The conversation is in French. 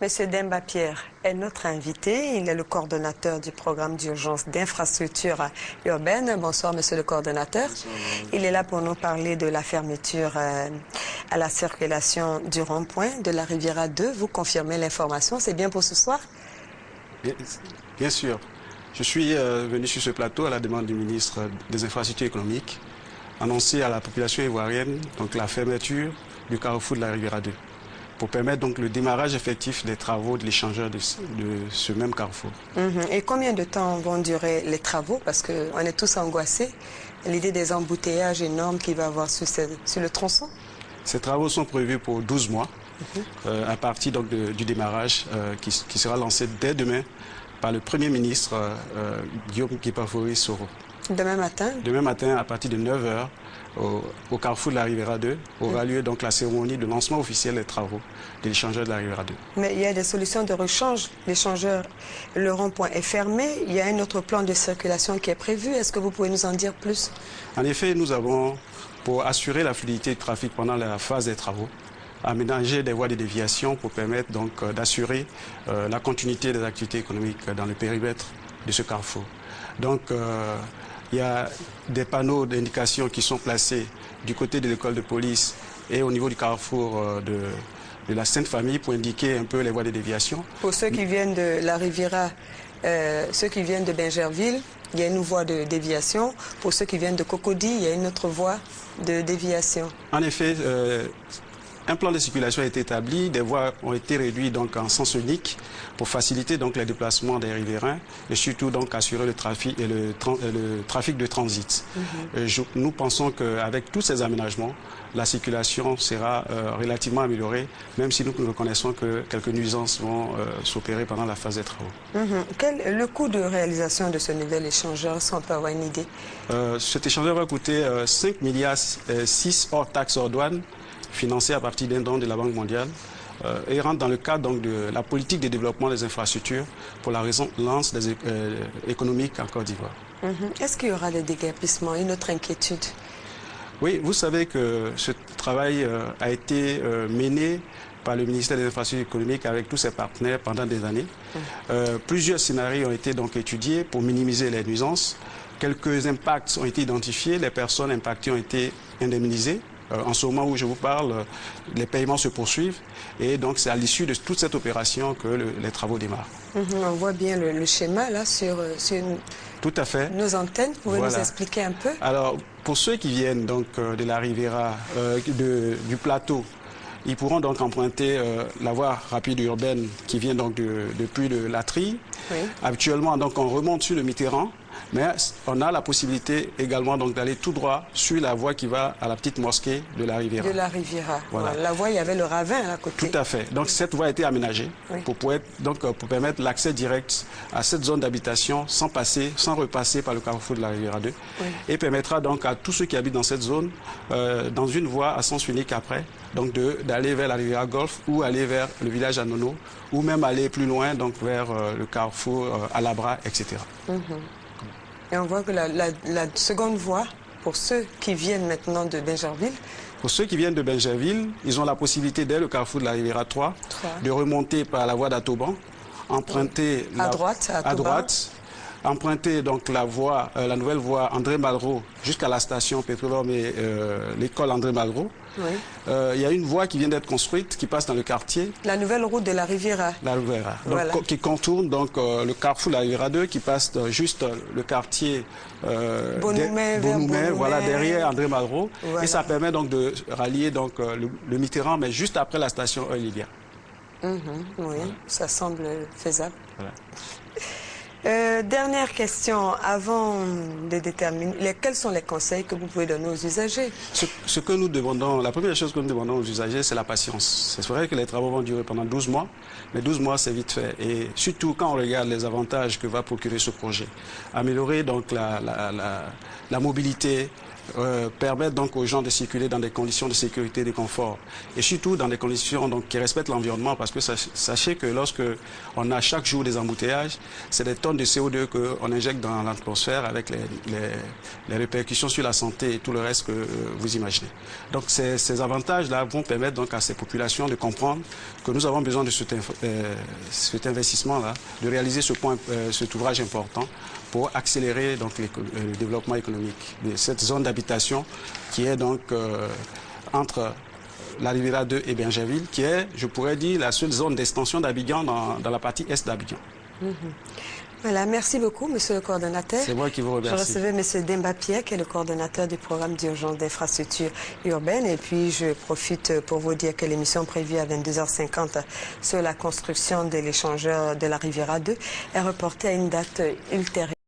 Monsieur Demba Pierre est notre invité. Il est le coordonnateur du programme d'urgence d'infrastructures urbaines. Bonsoir, monsieur le coordonnateur. Bonsoir. Il est là pour nous parler de la fermeture à la circulation du rond-point de la Riviera 2. Vous confirmez l'information. C'est bien pour ce soir? Bien sûr. Je suis venu sur ce plateau à la demande du ministre des Infrastructures économiques, annoncer à la population ivoirienne donc, la fermeture du carrefour de la Riviera 2. Pour permettre donc le démarrage effectif des travaux de l'échangeur de ce même carrefour. Et combien de temps vont durer les travaux? Parce qu'on est tous angoissés. L'idée des embouteillages énormes qu'il va y avoir sur le tronçon. Ces travaux sont prévus pour 12 mois, à partir donc, du démarrage qui sera lancé dès demain par le Premier ministre Guillaume Guipafori Soro. Demain matin? Demain matin, à partir de 9 h, au carrefour de la Riviera 2, aura lieu donc la cérémonie de lancement officiel des travaux de l'échangeur de la Riviera 2. Mais il y a des solutions de rechange. L'échangeur, le rond-point est fermé. Il y a un autre plan de circulation qui est prévu. Est-ce que vous pouvez nous en dire plus? En effet, nous avons, pour assurer la fluidité du trafic pendant la phase des travaux, aménagé des voies de déviation pour permettre donc d'assurer la continuité des activités économiques dans le périmètre de ce carrefour. Donc, il y a des panneaux d'indication qui sont placés du côté de l'école de police et au niveau du carrefour de la Sainte-Famille pour indiquer un peu les voies de déviation. Pour ceux qui viennent de la Riviera, ceux qui viennent de Bingerville, il y a une voie de déviation. Pour ceux qui viennent de Cocody, il y a une autre voie de déviation. En effet, un plan de circulation a été établi, des voies ont été réduites donc en sens unique pour faciliter donc les déplacements des riverains et surtout donc assurer le trafic et le trafic de transit. Nous pensons qu'avec tous ces aménagements, la circulation sera relativement améliorée, même si nous reconnaissons que quelques nuisances vont s'opérer pendant la phase des travaux. Quel est le coût de réalisation de ce nouvel échangeur, si on peut avoir une idée? Cet échangeur va coûter 5,6 milliards hors taxes hors douane, financé à partir d'un don de la Banque mondiale et rentre dans le cadre donc, de la politique de développement des infrastructures pour la relance économique en Côte d'Ivoire. Est-ce qu'il y aura des déguerpissements? Une autre inquiétude? Oui, vous savez que ce travail a été mené par le ministère des Infrastructures économiques avec tous ses partenaires pendant des années. Plusieurs scénarios ont été donc étudiés pour minimiser les nuisances. Quelques impacts ont été identifiés, les personnes impactées ont été indemnisées. En ce moment où je vous parle, les paiements se poursuivent et donc c'est à l'issue de toute cette opération que les travaux démarrent. On voit bien le schéma là sur Tout à fait. Nos antennes. Vous pouvez nous expliquer un peu? Alors, pour ceux qui viennent donc de la Riviera, du plateau, ils pourront donc emprunter la voie rapide urbaine qui vient donc depuis le Latry. Oui. Habituellement, donc, on remonte sur le Mitterrand, mais on a la possibilité également donc d'aller tout droit sur la voie qui va à la petite mosquée de la Riviera. De la Riviera. Voilà. La voie, il y avait le ravin à côté. Tout à fait. Donc cette voie a été aménagée pour permettre l'accès direct à cette zone d'habitation sans repasser par le carrefour de la Riviera 2 et permettra donc à tous ceux qui habitent dans cette zone, dans une voie à sens unique après, donc d'aller vers la Riviera Golf ou aller vers le village Anono ou même aller plus loin donc vers le carrefour Alabra, etc. Et on voit que la seconde voie, pour ceux qui viennent maintenant de Bingerville. Pour ceux qui viennent de Bingerville, ils ont la possibilité, dès le carrefour de la Riviera 3, de remonter par la voie d'Atoban, emprunter à droite, emprunter donc la nouvelle voie André Malraux jusqu'à la station Pétrolome et l'école André Malraux. Il y a une voie qui vient d'être construite qui passe dans le quartier. La nouvelle route de la Riviera. La Riviera. Donc, qui contourne donc le carrefour de la Riviera 2 qui passe juste le quartier Bonhoumé, voilà, derrière André Malraux. Et ça permet donc de rallier donc, le Mitterrand, mais juste après la station Olivia. Oui, ça semble faisable. Voilà. Dernière question, avant de déterminer, quels sont les conseils que vous pouvez donner aux usagers? Ce que nous demandons, la première chose que nous demandons aux usagers, c'est la patience. C'est vrai que les travaux vont durer pendant 12 mois, mais 12 mois, c'est vite fait. Et surtout, quand on regarde les avantages que va procurer ce projet, améliorer donc la mobilité, permettre donc aux gens de circuler dans des conditions de sécurité et de confort. Et surtout dans des conditions donc, qui respectent l'environnement, parce que sachez que lorsque on a chaque jour des embouteillages, c'est des tonnes de CO2 qu'on injecte dans l'atmosphère avec les répercussions sur la santé et tout le reste que vous imaginez. Donc ces avantages-là vont permettre donc à ces populations de comprendre que nous avons besoin de cet investissement-là, de réaliser cet ouvrage important pour accélérer donc, le développement économique de cette zone d'habitation qui est donc entre la Riviera 2 et Bingerville, qui est, je pourrais dire, la seule zone d'extension d'Abidjan dans la partie est d'Abidjan. Voilà, merci beaucoup, monsieur le coordonnateur. C'est moi qui vous remercie. Je recevais monsieur Demba Pierre, qui est le coordonnateur du programme d'urgence d'infrastructures urbaines. Et puis, je profite pour vous dire que l'émission prévue à 22h50 sur la construction de l'échangeur de la Riviera 2 est reportée à une date ultérieure.